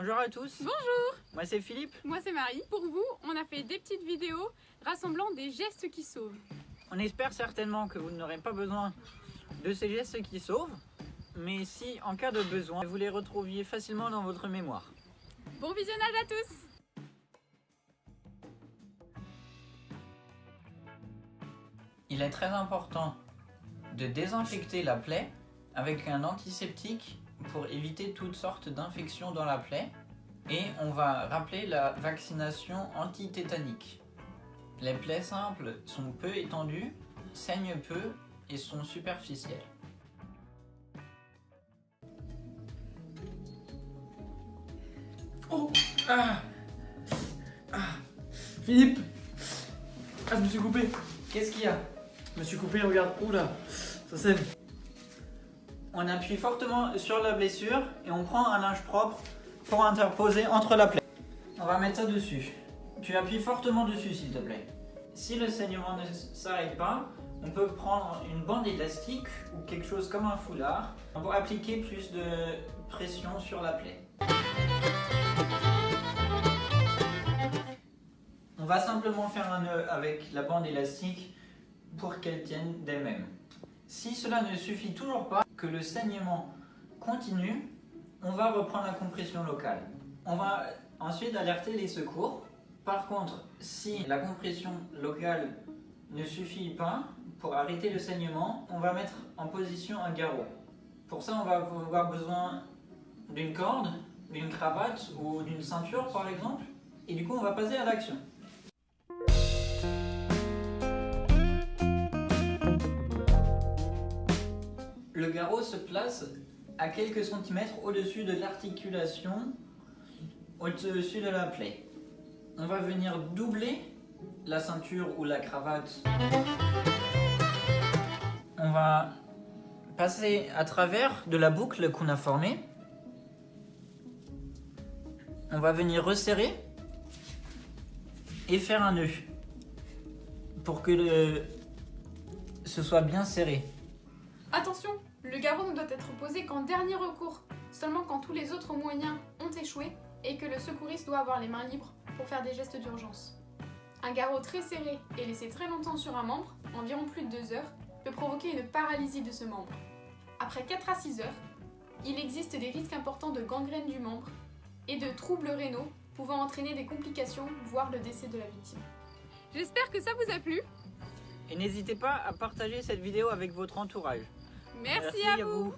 Bonjour à tous. Bonjour. Moi c'est Philippe. Moi c'est Marie. Pour vous, on a fait des petites vidéos rassemblant des gestes qui sauvent. On espère certainement que vous n'aurez pas besoin de ces gestes qui sauvent, mais si en cas de besoin, vous les retrouviez facilement dans votre mémoire. Bon visionnage à tous. Il est très important de désinfecter la plaie avec un antiseptique pour éviter toutes sortes d'infections dans la plaie. Et on va rappeler la vaccination anti-tétanique. Les plaies simples sont peu étendues, saignent peu et sont superficielles. Oh ah. Philippe. Je me suis coupé. Qu'est-ce qu'il y a? Je me suis coupé, regarde. Oula, ça saigne. On appuie fortement sur la blessure et on prend un linge propre pour interposer entre la plaie. On va mettre ça dessus. Tu appuies fortement dessus s'il te plaît. Si le saignement ne s'arrête pas, on peut prendre une bande élastique ou quelque chose comme un foulard pour appliquer plus de pression sur la plaie. On va simplement faire un nœud avec la bande élastique pour qu'elle tienne d'elle-même. Si cela ne suffit toujours pas, que le saignement continue, on va reprendre la compression locale. On va ensuite alerter les secours. Par contre, si la compression locale ne suffit pas pour arrêter le saignement, on va mettre en position un garrot. Pour ça, on va avoir besoin d'une corde, d'une cravate ou d'une ceinture par exemple. Et du coup, on va passer à l'action. Le garrot se place à quelques centimètres au-dessus de l'articulation, au-dessus de la plaie. On va venir doubler la ceinture ou la cravate. On va passer à travers de la boucle qu'on a formée. On va venir resserrer et faire un nœud pour que ce soit bien serré. Attention, le garrot ne doit être posé qu'en dernier recours, seulement quand tous les autres moyens ont échoué et que le secouriste doit avoir les mains libres pour faire des gestes d'urgence. Un garrot très serré et laissé très longtemps sur un membre, environ plus de 2 heures, peut provoquer une paralysie de ce membre. Après 4 à 6 heures, il existe des risques importants de gangrène du membre et de troubles rénaux pouvant entraîner des complications, voire le décès de la victime. J'espère que ça vous a plu. Et n'hésitez pas à partager cette vidéo avec votre entourage. Merci à vous.